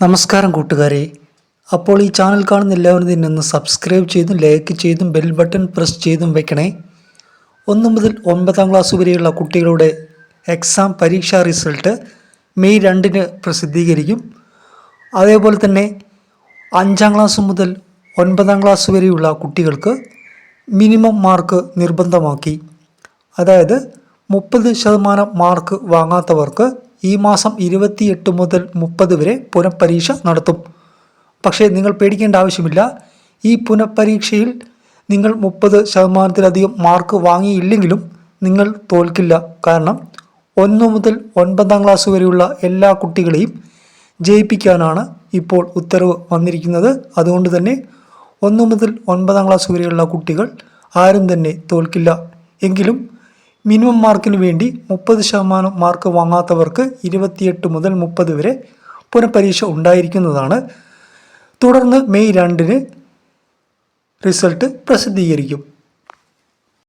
നമസ്കാരം കൂട്ടുകാരെ. അപ്പോൾ ഈ ചാനൽ കാണുന്ന എല്ലാവരും തന്നെ ഒന്ന് സബ്സ്ക്രൈബ് ചെയ്തും ലൈക്ക് ചെയ്തും ബെൽ ബട്ടൺ പ്രസ് ചെയ്തും വെക്കണേ. 1 മുതൽ 9 ക്ലാസ് വരെയുള്ള കുട്ടികളുടെ എക്സാം പരീക്ഷാ റിസൾട്ട് മെയ് 2 പ്രസിദ്ധീകരിക്കും. അതേപോലെ തന്നെ 5 ക്ലാസ് മുതൽ 9 ക്ലാസ് വരെയുള്ള കുട്ടികൾക്ക് മിനിമം മാർക്ക് നിർബന്ധമാക്കി. അതായത് 30% മാർക്ക് വാങ്ങാത്തവർക്ക് ഈ മാസം 28 മുതൽ 30 വരെ പുനഃപരീക്ഷ നടത്തും. പക്ഷേ നിങ്ങൾ പേടിക്കേണ്ട ആവശ്യമില്ല. ഈ പുനഃപരീക്ഷയിൽ നിങ്ങൾ 30%-ലധികം മാർക്ക് വാങ്ങിയില്ലെങ്കിലും നിങ്ങൾ തോൽക്കില്ല. കാരണം 1 മുതൽ 9 ക്ലാസ് വരെയുള്ള എല്ലാ കുട്ടികളെയും ജയിപ്പിക്കാനാണ് ഇപ്പോൾ ഉത്തരവ് വന്നിരിക്കുന്നത്. അതുകൊണ്ട് തന്നെ 1 മുതൽ 9 ക്ലാസ് വരെയുള്ള കുട്ടികൾ ആരും തന്നെ തോൽക്കില്ല. എങ്കിലും മിനിമം മാർക്കിന് വേണ്ടി 30% മാർക്ക് വാങ്ങാത്തവർക്ക് 28 മുതൽ 30 വരെ പുനഃപരീക്ഷ ഉണ്ടായിരിക്കുന്നതാണ്. തുടർന്ന് മെയ് 2 റിസൾട്ട് പ്രസിദ്ധീകരിക്കും.